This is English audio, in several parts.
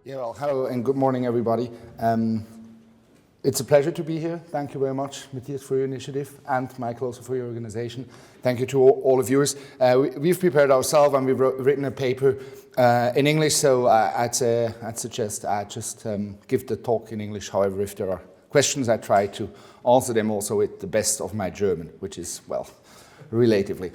Yeah, well, hello and good morning, everybody. It's a pleasure to be here. Thank you very much, Matthias, for your initiative, and Michael also for your organization. Thank you to all of yours. We've prepared ourselves and we've written a paper in English, so I'd suggest I just give the talk in English. However, if there are questions, I try to answer them also with the best of my German, which is, well, relatively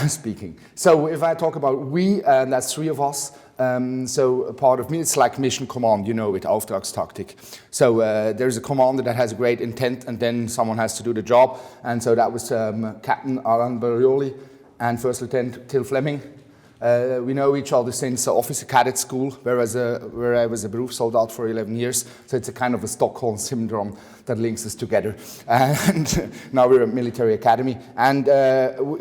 speaking. So if I talk about we, that's three of us. So a part of me, it's like mission command, you know it, Auftragstaktik. So there's a commander that has a great intent and then someone has to do the job. And so that was Captain Borioli and First Lieutenant Flemming. We know each other since officer cadet school, where I was a Berufssoldat for 11 years. So it's a kind of a Stockholm syndrome that links us together. And now we're at military academy. And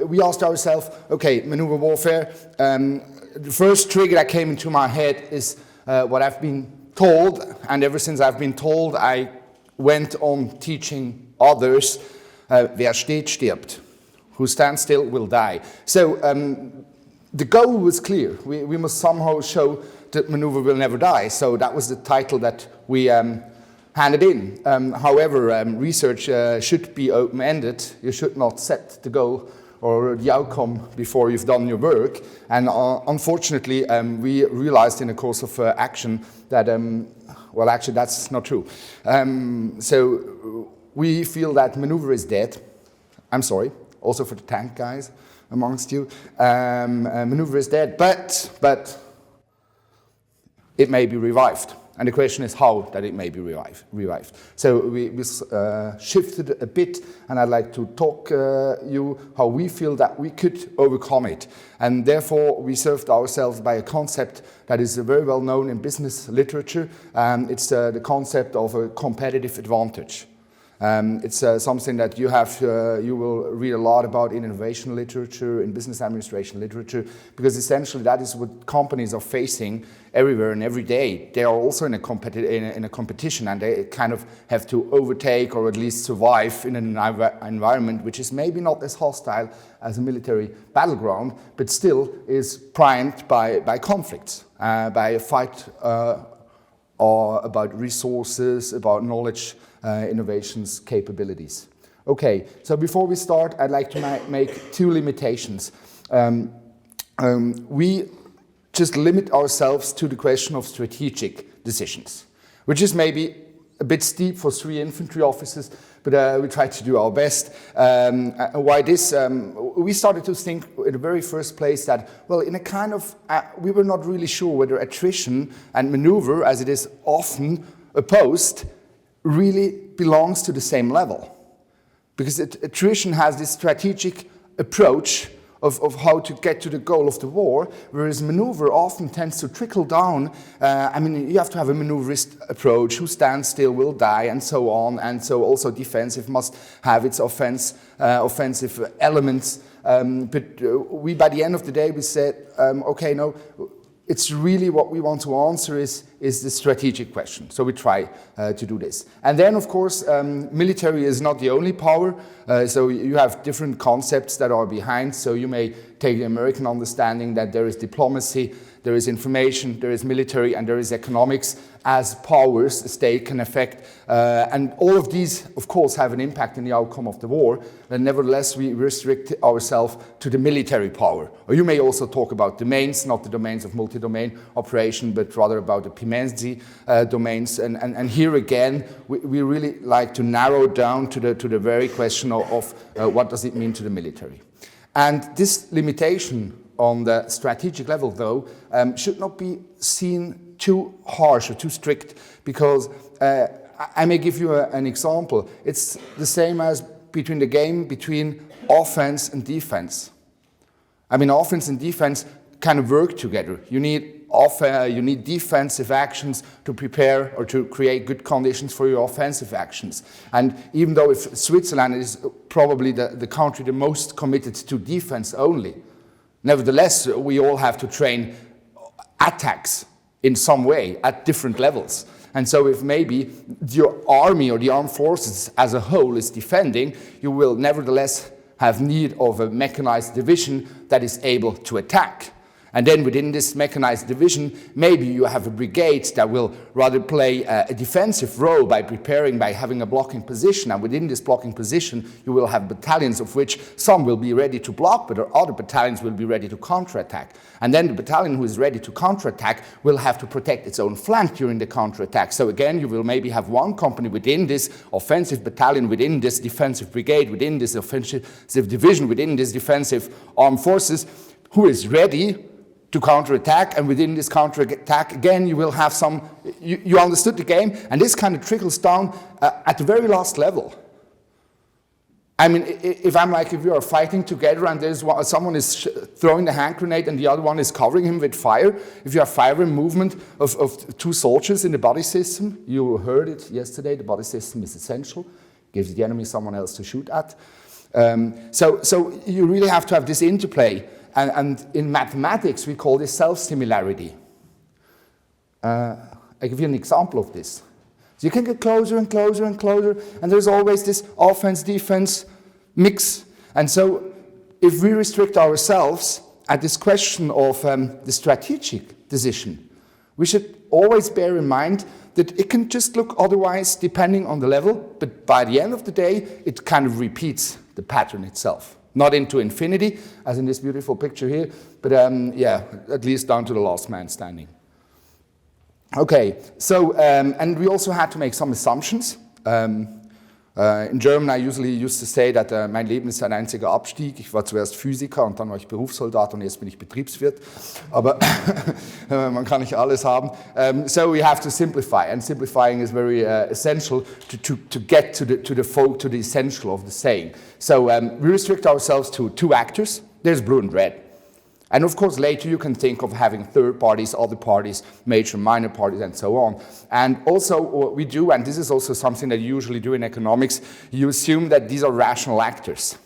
we asked ourselves, okay, maneuver warfare. The first trigger that came into my head is what I've been told. And ever since I've been told, I went on teaching others, wer steht, stirbt. Who stands still will die. So the goal was clear. We must somehow show that maneuver will never die. So that was the title that we handed in. However, research should be open-ended. You should not set the goal or the outcome before you've done your work. And unfortunately, we realized in the course of action that, well, actually, that's not true. So we feel that maneuver is dead. I'm sorry, also for the tank guys amongst you. Maneuver is dead, but it may be revived. And the question is how that it may be revived. So we shifted a bit, and I'd like to talk you how we feel that we could overcome it. And therefore, we served ourselves by a concept that is very well known in business literature. It's the concept of a competitive advantage. It's something that you will read a lot about in innovation literature, in business administration literature, because essentially that is what companies are facing everywhere and every day. They are also in a competition, and they kind of have to overtake or at least survive in an environment which is maybe not as hostile as a military battleground, but still is primed by conflicts, by a fight or about resources, about knowledge, innovations, capabilities. Okay, so before we start, I'd like to make two limitations. We just limit ourselves to the question of strategic decisions, which is maybe a bit steep for 3 infantry officers, but we try to do our best. Why this? We started to think in the very first place that, well, in a kind of, we were not really sure whether attrition and maneuver, as it is often opposed, really belongs to the same level. Because attrition has this strategic approach of how to get to the goal of the war, whereas maneuver often tends to trickle down. I mean, you have to have a maneuverist approach. Who stands still will die, and so on. And so also defensive must have its offensive elements. But we, by the end of the day, we said, okay, no, it's really what we want to answer is the strategic question. So we try to do this. And then, of course, military is not the only power. So you have different concepts that are behind. So you may take the American understanding that there is diplomacy, there is information, there is military, and there is economics as powers the state can affect. And all of these, of course, have an impact in the outcome of the war. And nevertheless, we restrict ourselves to the military power. Or you may also talk about domains, not the domains of multi-domain operation, but rather about the Pimenzi domains. And here again, we really like to narrow down to the very question of what does it mean to the military. And this limitation on the strategic level, though, should not be seen too harsh or too strict, because I may give you an example. It's the same as between the game between offense and defense. I mean, offense and defense kind of work together. You need defensive actions to prepare or to create good conditions for your offensive actions. And even though if Switzerland is probably the country the most committed to defense only, nevertheless, we all have to train attacks in some way at different levels. And so if maybe your army or the armed forces as a whole is defending, you will nevertheless have need of a mechanized division that is able to attack. And then within this mechanized division, maybe you have a brigade that will rather play a defensive role by preparing, by having a blocking position. And within this blocking position, you will have battalions of which some will be ready to block, but other battalions will be ready to counterattack. And then the battalion who is ready to counterattack will have to protect its own flank during the counterattack. So again, you will maybe have one company within this offensive battalion, within this defensive brigade, within this offensive division, within this defensive armed forces, who is ready to counterattack, and within this counterattack, again, you will have some, you understood the game, and this kind of trickles down at the very last level. I mean, if we are fighting together and there's someone is throwing the hand grenade and the other one is covering him with fire, if you have fire and movement of two soldiers in the body system, you heard it yesterday, the body system is essential, gives the enemy someone else to shoot at. So you really have to have this interplay. And in mathematics, we call this self-similarity. I give you an example of this. So you can get closer and closer and closer, and there's always this offense-defense mix. And so if we restrict ourselves at this question of the strategic decision, we should always bear in mind that it can just look otherwise depending on the level, but by the end of the day, it kind of repeats the pattern itself. Not into infinity, as in this beautiful picture here, but yeah, at least down to the last man standing. Okay, so, and we also had to make some assumptions. In German, I usually used to say that mein Leben ist ein einziger Abstieg. Ich war zuerst Physiker und dann war ich Berufssoldat und jetzt bin ich Betriebswirt. Aber man kann nicht alles haben. So we have to simplify, and simplifying is very essential to get to the essential of the saying. So we restrict ourselves to two actors. There's blue and red. And of course, later you can think of having third parties, other parties, major, minor parties, and so on. And also what we do, and this is also something that you usually do in economics, you assume that these are rational actors.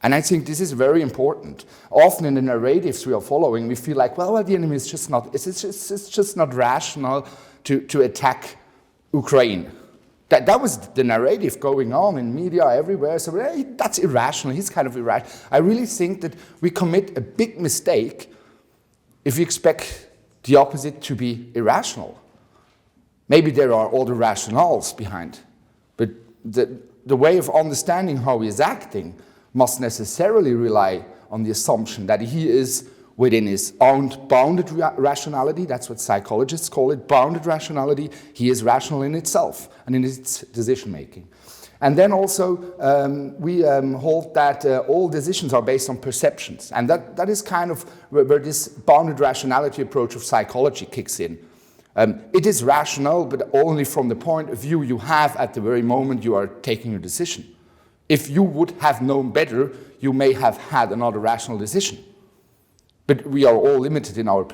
And I think this is very important. Often in the narratives we are following, we feel like, well, the enemy is just not, it's just not rational to attack Ukraine. That was the narrative going on in media everywhere. So hey, that's irrational. He's kind of irrational. I really think that we commit a big mistake if we expect the opposite to be irrational. Maybe there are other rationales behind, but the way of understanding how he is acting must necessarily rely on the assumption that he is within his own bounded rationality. That's what psychologists call it, bounded rationality. He is rational in itself and in its decision-making. And then also we hold that all decisions are based on perceptions. And that is kind of where this bounded rationality approach of psychology kicks in. It is rational, but only from the point of view you have at the very moment you are taking a decision. If you would have known better, you may have had another rational decision. But we are all limited in our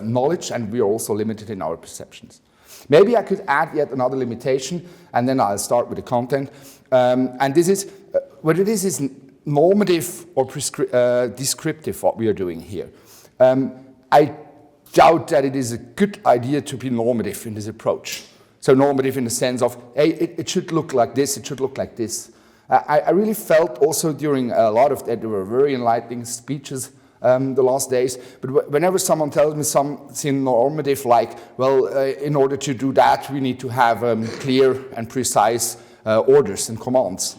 knowledge, and we are also limited in our perceptions. Maybe I could add yet another limitation, and then I'll start with the content. And this is whether this is normative or descriptive, what we are doing here. I doubt that it is a good idea to be normative in this approach. So normative in the sense of, hey, it should look like this, it should look like this. I really felt also during a lot of that, there were very enlightening speeches the last days, but whenever someone tells me something normative like, well, in order to do that, we need to have clear and precise orders and commands.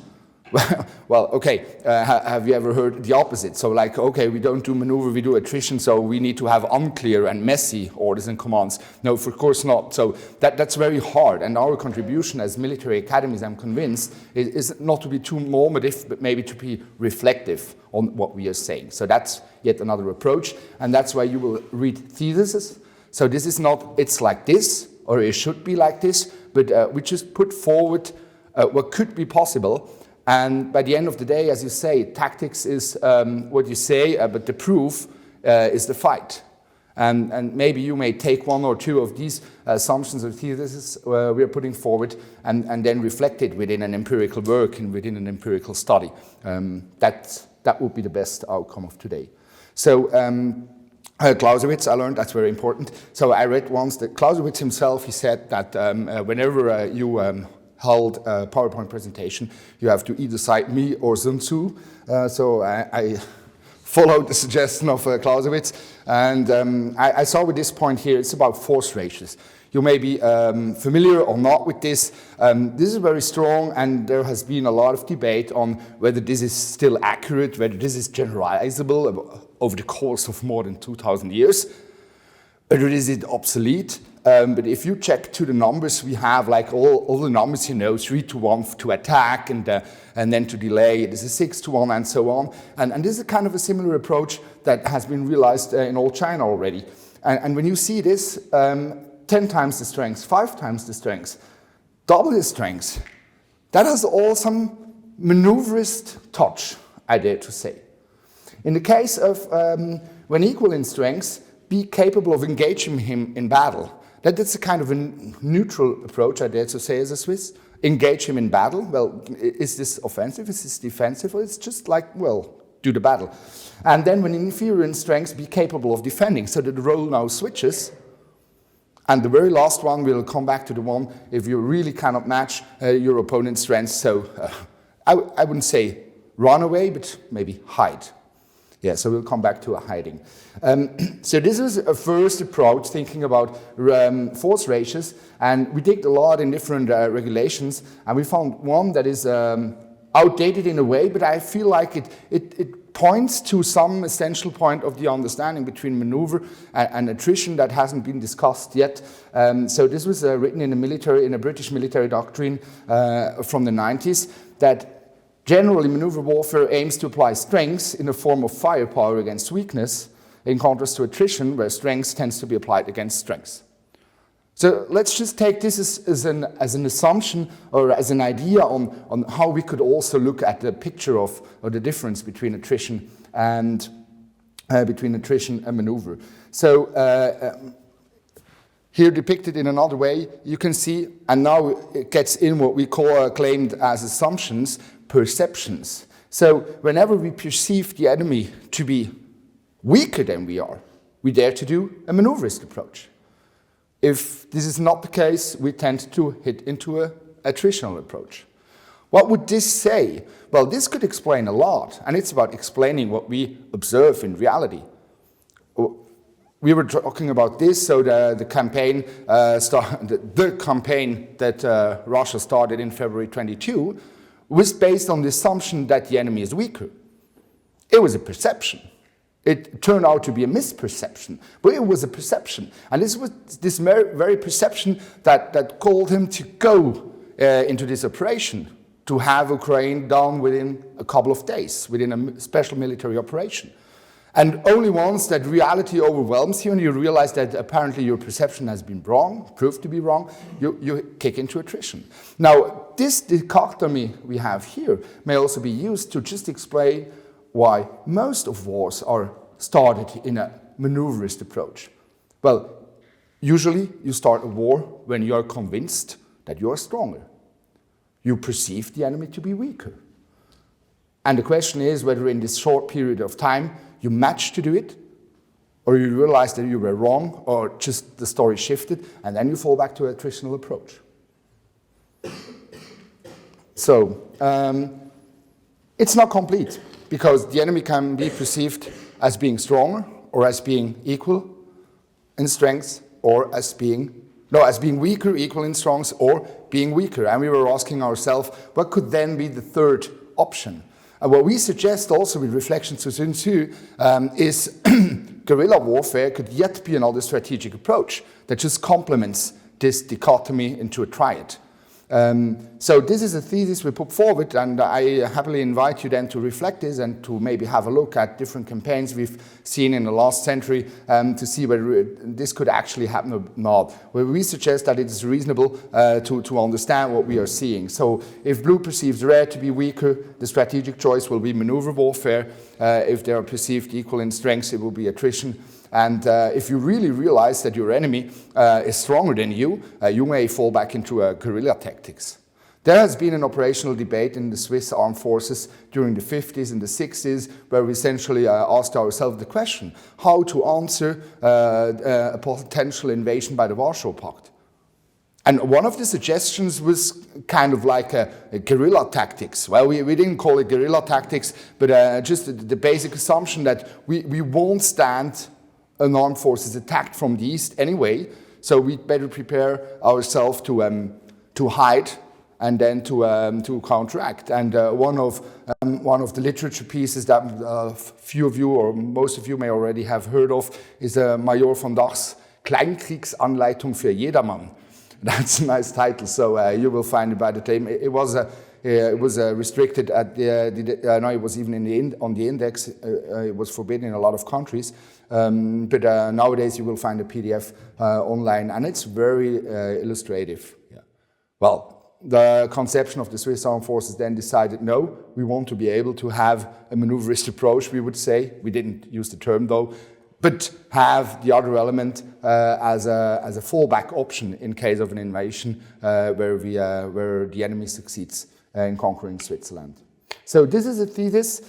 Well, okay, have you ever heard the opposite? So like, okay, we don't do maneuver, we do attrition, so we need to have unclear and messy orders and commands. No, of course not. So that's very hard, and our contribution as military academies, I'm convinced, is not to be too normative, but maybe to be reflective on what we are saying. So that's yet another approach, and that's why you will read theses. So this is not, it's like this, or it should be like this, but we just put forward what could be possible. And by the end of the day, as you say, tactics is what you say, but the proof is the fight. And maybe you may take one or two of these assumptions or theses we are putting forward and then reflect it within an empirical work and within an empirical study. That would be the best outcome of today. So Clausewitz, I learned that's very important. So I read once that Clausewitz himself, he said that whenever you held a PowerPoint presentation, you have to either cite me or Sun Tzu. So I followed the suggestion of Clausewitz, and I saw with this point here, it's about force ratios. You may be familiar or not with this. This is very strong, and there has been a lot of debate on whether this is still accurate, whether this is generalizable over the course of more than 2,000 years, whether is it obsolete. But if you check to the numbers we have, like all the numbers, 3 to 1 to attack, and then to delay, it is a 6 to 1, and so on. And this is kind of a similar approach that has been realized in all China already. And when you see this, 10 times the strength, 5 times the strength, double the strength, that has all some maneuverist touch, I dare to say. In the case of when equal in strength, be capable of engaging him in battle. That's a kind of a neutral approach, I dare to say, as a Swiss. Engage him in battle. Well, is this offensive? Is this defensive? Or it's just like, well, do the battle. And then when inferior in strength, be capable of defending, so that the role now switches. And the very last one, we'll come back to the one, if you really cannot match your opponent's strength. So I wouldn't say run away, but maybe hide. Yeah, so we'll come back to a hiding. So this is a first approach, thinking about force ratios, and we digged a lot in different regulations, and we found one that is outdated in a way, but I feel like it points to some essential point of the understanding between maneuver and attrition that hasn't been discussed yet. So this was written in a British military doctrine from the 90s, that generally, maneuver warfare aims to apply strength in the form of firepower against weakness, in contrast to attrition, where strength tends to be applied against strength. So let's just take this as an assumption or as an idea on how we could also look at the picture of or the difference between attrition and maneuver. So here depicted in another way, you can see, and now it gets in what we call claimed as assumptions, perceptions. So whenever we perceive the enemy to be weaker than we are, we dare to do a maneuverist approach. If this is not the case, we tend to hit into an attritional approach. What would this say? Well, this could explain a lot, and it's about explaining what we observe in reality. We were talking about this, so the campaign, the campaign that Russia started in February 22 was based on the assumption that the enemy is weaker. It was a perception. It turned out to be a misperception, but it was a perception. And this was this very perception that called him to go into this operation, to have Ukraine down within a couple of days, within a special military operation. And only once that reality overwhelms you and you realize that apparently your perception has been wrong, proved to be wrong, you kick into attrition. Now, this dichotomy we have here may also be used to just explain why most of wars are started in a maneuverist approach. Well, usually you start a war when you are convinced that you are stronger. You perceive the enemy to be weaker. And the question is whether in this short period of time you match to do it, or you realize that you were wrong, or just the story shifted, and then you fall back to an attritional approach. So, it's not complete, because the enemy can be perceived as being stronger, or as being equal in strength, or as being weaker, equal in strength, or being weaker. And we were asking ourselves, what could then be the third option? And what we suggest also with reflections to Sun Tzu is guerrilla warfare could yet be another strategic approach that just complements this dichotomy into a triad. So this is a thesis we put forward, and I happily invite you then to reflect this and to maybe have a look at different campaigns we've seen in the last century to see whether this could actually happen or not. Well, we suggest that it is reasonable to understand what we are seeing. So if blue perceives red to be weaker, the strategic choice will be maneuver warfare. If they are perceived equal in strength, it will be attrition. And if you really realize that your enemy is stronger than you, you may fall back into guerrilla tactics. There has been an operational debate in the Swiss armed forces during the 50s and the 60s, where we essentially asked ourselves the question, how to answer a potential invasion by the Warsaw Pact. And one of the suggestions was kind of like a guerrilla tactics. Well, we didn't call it guerrilla tactics, but just the basic assumption that we won't stand an armed forces attack from the east anyway, so we'd better prepare ourselves to hide and then to counteract. And one of the literature pieces that few of you or most of you may already have heard of is Major von Dachs Kleinkriegsanleitung für jedermann. That's a nice title, so you will find it by the time. It was restricted at no, it was even on the index. It was forbidden in a lot of countries, but nowadays you will find a PDF online, and it's very illustrative. Yeah. Well, the conception of the Swiss Armed Forces then decided, no, we want to be able to have a maneuverist approach, we would say. We didn't use the term though, but have the other element as a fallback option in case of an invasion where the enemy succeeds in conquering Switzerland. So this is a thesis,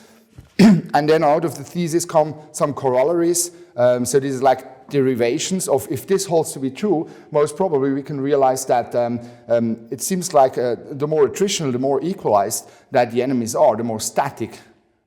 and then out of the thesis come some corollaries. So this is like derivations of, if this holds to be true, most probably we can realize that it seems like the more attritional, the more equalized that the enemies are, the more static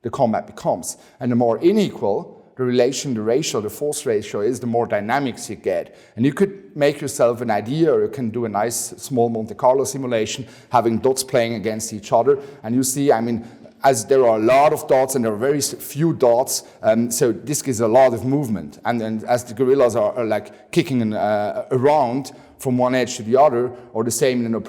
the combat becomes, and the more unequal the ratio, the force ratio is, the more dynamics you get. And you could make yourself an idea, or you can do a nice small Monte Carlo simulation, having dots playing against each other. And you see, I mean, as there are a lot of dots and there are very few dots, so this gives a lot of movement. And as the guerrillas are like kicking around from one edge to the other, or the same in a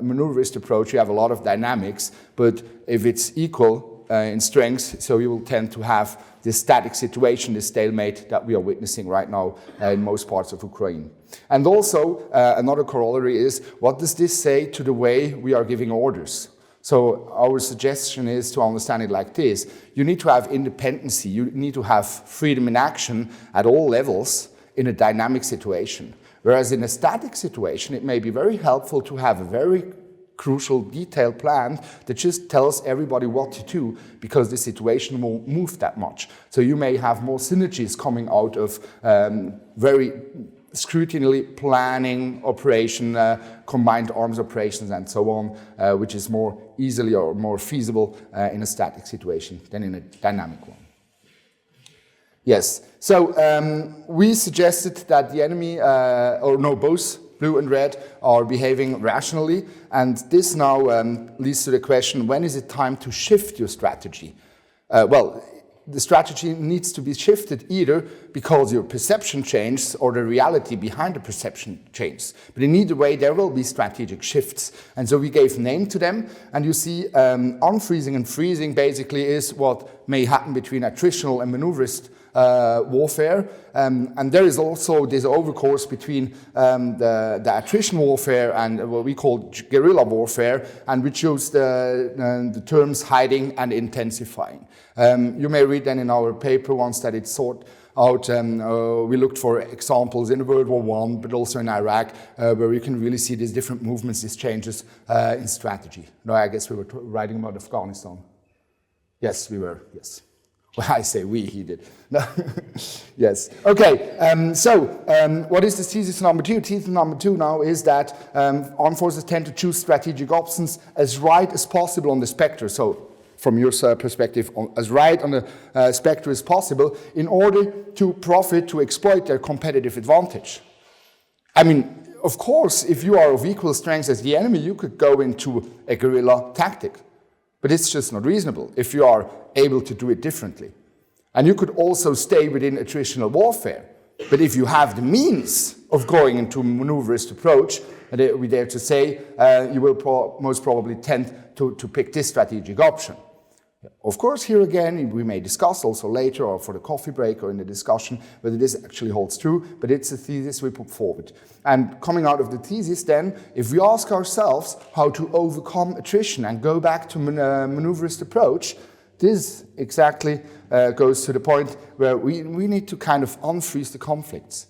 maneuverist approach, you have a lot of dynamics. But if it's equal in strength, so you will tend to have this static situation, this stalemate that we are witnessing right now in most parts of Ukraine. And also, another corollary is, what does this say to the way we are giving orders? So our suggestion is to understand it like this. You need to have independency, you need to have freedom in action at all levels in a dynamic situation. Whereas in a static situation, it may be very helpful to have a very crucial detailed plan that just tells everybody what to do, because the situation won't move that much. So you may have more synergies coming out of very scrutinally planning operation, combined arms operations and so on, which is more easily or more feasible in a static situation than in a dynamic one. Yes, so we suggested that the enemy, both blue and red are behaving rationally, and this now leads to the question, when is it time to shift your strategy? Well, the strategy needs to be shifted either because your perception changes or the reality behind the perception changes. But in either way, there will be strategic shifts. And so we gave name to them, and you see unfreezing and freezing basically is what may happen between attritional and maneuverist warfare, and there is also this overcourse between the attrition warfare and what we call guerrilla warfare, and which use the terms hiding and intensifying. You may read then in our paper once that it's sought out. We looked for examples in World War I, but also in Iraq, where you can really see these different movements, these changes in strategy. No, I guess we were writing about Afghanistan. Yes, we were, yes. Well, I say we, he did. No. Yes. Okay, what is the thesis number two? Thesis number two now is that armed forces tend to choose strategic options as right as possible on the spectrum. So, from your perspective, as right on the spectrum as possible in order to profit, to exploit their competitive advantage. I mean, of course, if you are of equal strength as the enemy, you could go into a guerrilla tactic. But it's just not reasonable if you are able to do it differently. And you could also stay within attritional warfare. But if you have the means of going into a maneuverist approach, and we dare to say, you will most probably tend to pick this strategic option. Of course, here again, we may discuss also later or for the coffee break or in the discussion whether this actually holds true, but it's a thesis we put forward. And coming out of the thesis then, if we ask ourselves how to overcome attrition and go back to maneuverist approach, this exactly goes to the point where we need to kind of unfreeze the conflicts.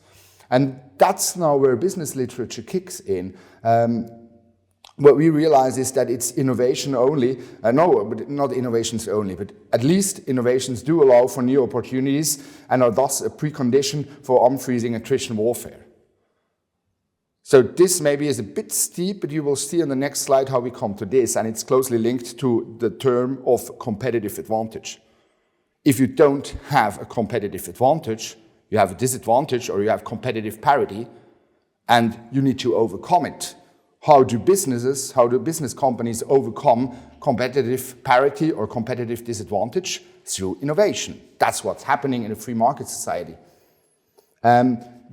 And that's now where business literature kicks in. What we realize is that it's innovation only, but not innovations only, but at least innovations do allow for new opportunities and are thus a precondition for unfreezing attrition warfare. So this maybe is a bit steep, but you will see on the next slide how we come to this, and it's closely linked to the term of competitive advantage. If you don't have a competitive advantage, you have a disadvantage or you have competitive parity, and you need to overcome it. How do business companies overcome competitive parity or competitive disadvantage? Through innovation. That's what's happening in a free market society.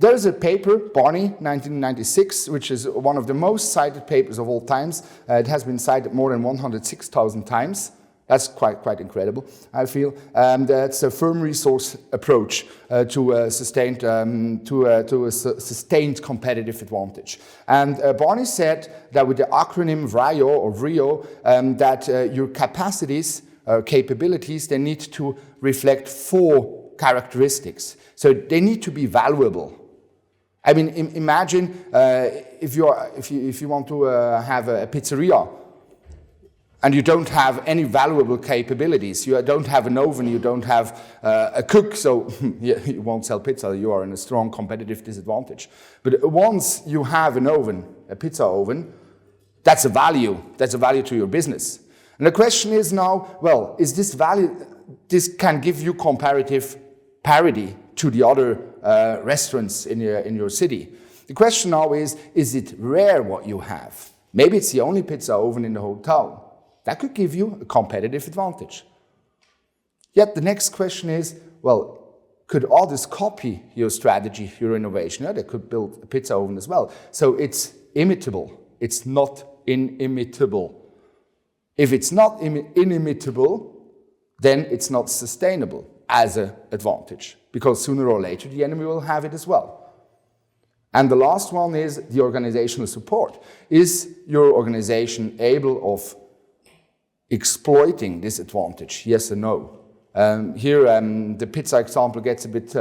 There's a paper, Barney, 1996, which is one of the most cited papers of all times. It has been cited more than 106,000 times. That's quite incredible, I feel. That's a firm resource approach to a sustained competitive advantage. And Barney said that with the acronym CRIO, that your capacities, capabilities, they need to reflect 4 characteristics. So they need to be valuable. I mean, imagine if you want to have a pizzeria, and you don't have any valuable capabilities. You don't have an oven, you don't have a cook, so you won't sell pizza. You are in a strong competitive disadvantage. But once you have an oven, a pizza oven, that's a value. That's a value to your business. And the question is now, well, is this value, this can give you comparative parity to the other restaurants in your city. The question now is it rare what you have? Maybe it's the only pizza oven in the whole town. That could give you a competitive advantage. Yet the next question is, well, could others copy your strategy, your innovation? Yeah, they could build a pizza oven as well. So it's imitable. It's not inimitable. If it's not inimitable, then it's not sustainable as an advantage, because sooner or later the enemy will have it as well. And the last one is the organizational support. Is your organization able of exploiting this advantage? Yes or no? Here, the pizza example gets a bit,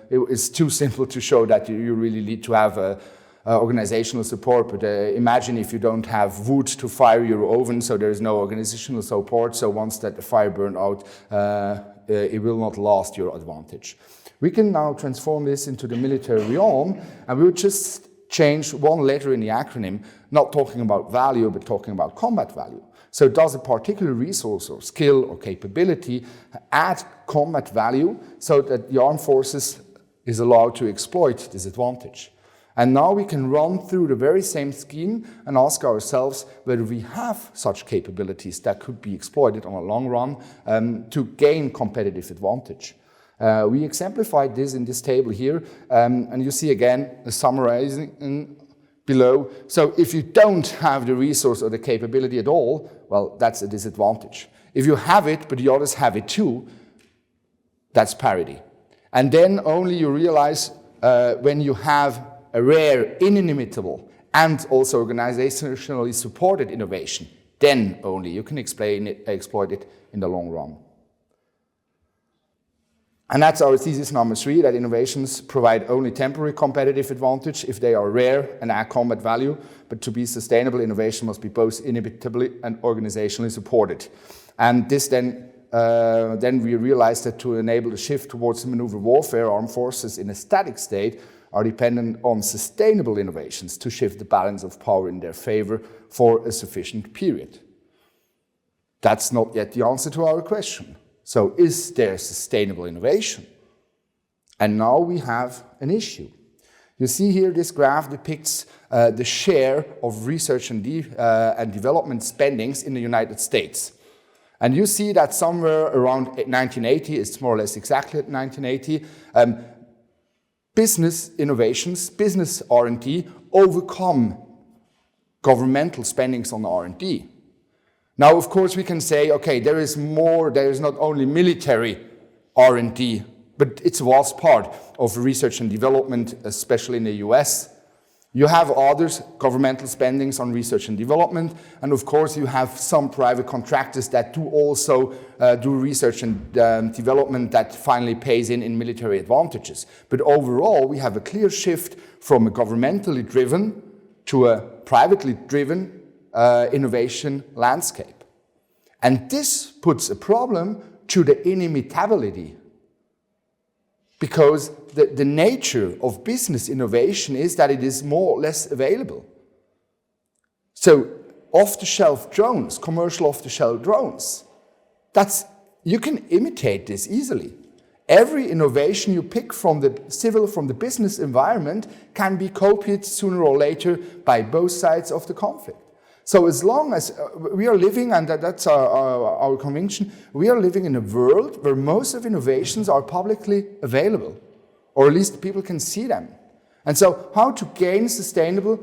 it's too simple to show that you really need to have organizational support, but imagine if you don't have wood to fire your oven, so there is no organizational support, so once that the fire burns out, it will not last your advantage. We can now transform this into the military realm, and we will just change one letter in the acronym, not talking about value, but talking about combat value. So does a particular resource or skill or capability add combat value so that the armed forces is allowed to exploit this advantage? And now we can run through the very same scheme and ask ourselves whether we have such capabilities that could be exploited on a long run to gain competitive advantage. We exemplified this in this table here, and you see again the summarizing below. So if you don't have the resource or the capability at all, well, that's a disadvantage. If you have it, but the others have it too, that's parity. And then only you realize when you have a rare, inimitable, and also organizationally supported innovation, then only you can exploit it in the long run. And that's our thesis number 3, that innovations provide only temporary competitive advantage if they are rare and add combat value, but to be sustainable, innovation must be both inimitable and organizationally supported. And this then we realized that to enable the shift towards maneuver warfare, armed forces in a static state are dependent on sustainable innovations to shift the balance of power in their favor for a sufficient period. That's not yet the answer to our question. So is there sustainable innovation? And now we have an issue. You see here this graph depicts the share of research and development spendings in the United States. And you see that somewhere around 1980, it's more or less exactly at 1980, business innovations, business R&D overcome governmental spendings on R&D. Now, of course, we can say, okay, there is more, there is not only military R&D, but it's a vast part of research and development, especially in the US. You have others, governmental spendings on research and development, and of course you have some private contractors that do also do research and development that finally pays in military advantages. But overall, we have a clear shift from a governmentally driven to a privately driven innovation landscape. And this puts a problem to the inimitability because the nature of business innovation is that it is more or less available. So off-the-shelf drones, commercial off-the-shelf drones, you can imitate this easily. Every innovation you pick from the business environment can be copied sooner or later by both sides of the conflict. So as long as we are living, and that's our conviction, we are living in a world where most of innovations are publicly available, or at least people can see them. And so how to gain sustainable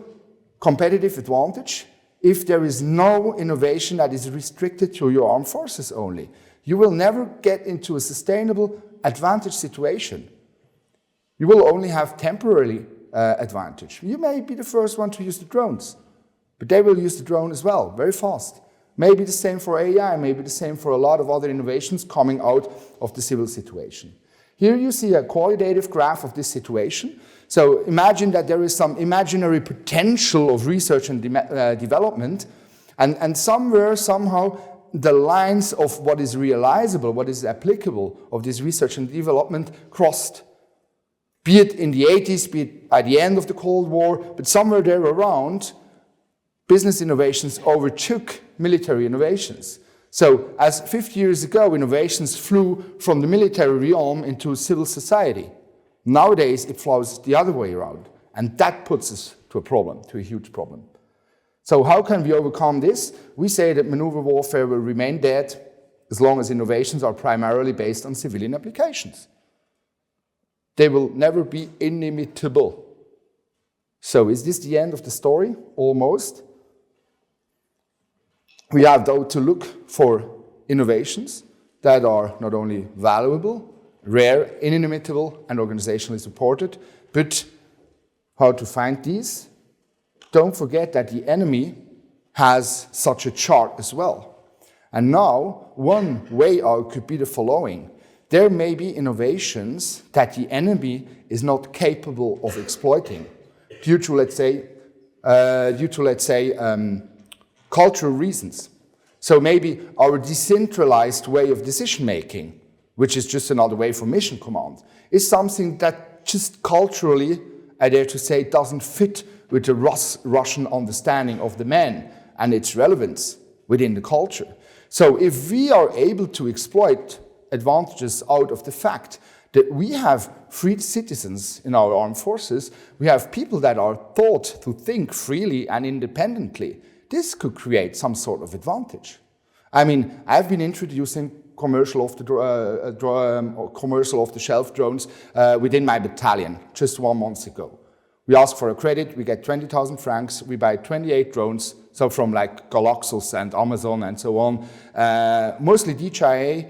competitive advantage if there is no innovation that is restricted to your armed forces only? You will never get into a sustainable advantage situation. You will only have temporary advantage. You may be the first one to use the drones, but they will use the drone as well, very fast. Maybe the same for AI, maybe the same for a lot of other innovations coming out of the civil situation. Here you see a qualitative graph of this situation. So imagine that there is some imaginary potential of research and development, and somewhere, somehow, the lines of what is realizable, what is applicable of this research and development crossed. Be it in the 80s, be it at the end of the Cold War, but somewhere there around, business innovations overtook military innovations. So as 50 years ago, innovations flew from the military realm into civil society. Nowadays, it flows the other way around. And that puts us to a problem, to a huge problem. So how can we overcome this? We say that maneuver warfare will remain dead as long as innovations are primarily based on civilian applications. They will never be inimitable. So is this the end of the story? Almost. We have, though, to look for innovations that are not only valuable, rare, inimitable, and organizationally supported, but how to find these? Don't forget that the enemy has such a chart as well. And now, one way out could be the following. There may be innovations that the enemy is not capable of exploiting due to, let's say, cultural reasons. So maybe our decentralized way of decision-making, which is just another way for mission command, is something that just culturally, I dare to say, doesn't fit with the Russian understanding of the man and its relevance within the culture. So if we are able to exploit advantages out of the fact that we have freed citizens in our armed forces, we have people that are taught to think freely and independently, this could create some sort of advantage. I mean, I've been introducing commercial off-the-shelf drones within my battalion just 1 month ago. We ask for a credit, we get 20,000 francs, we buy 28 drones, so from like Galaxus and Amazon and so on, mostly DJI,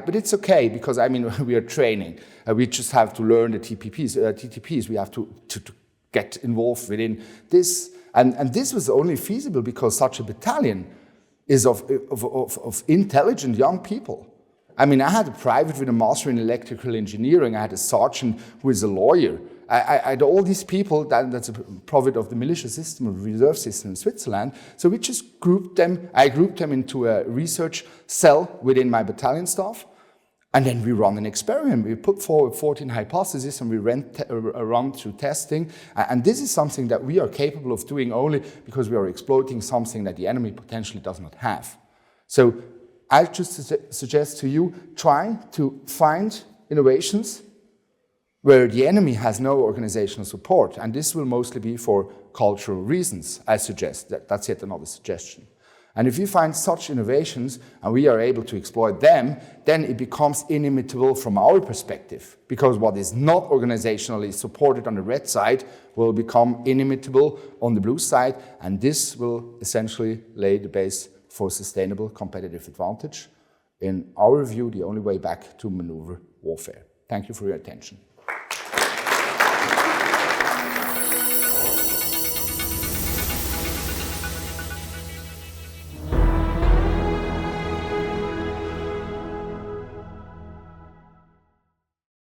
but it's okay because, I mean, we are training. We just have to learn the TTPs, we have to get involved within this. And this was only feasible because such a battalion is of intelligent young people. I mean, I had a private with a master in electrical engineering, I had a sergeant who is a lawyer. I had all these people, that's a product of the militia system, or reserve system in Switzerland. So we just grouped them, I grouped them into a research cell within my battalion staff. And then we run an experiment. We put forward 14 hypotheses and we run through testing. And this is something that we are capable of doing only because we are exploiting something that the enemy potentially does not have. So I just suggest to you, try to find innovations where the enemy has no organizational support. And this will mostly be for cultural reasons, I suggest. That's yet another suggestion. And if you find such innovations and we are able to exploit them, then it becomes inimitable from our perspective, because what is not organizationally supported on the red side will become inimitable on the blue side, and this will essentially lay the base for sustainable competitive advantage. In our view, the only way back to maneuver warfare. Thank you for your attention.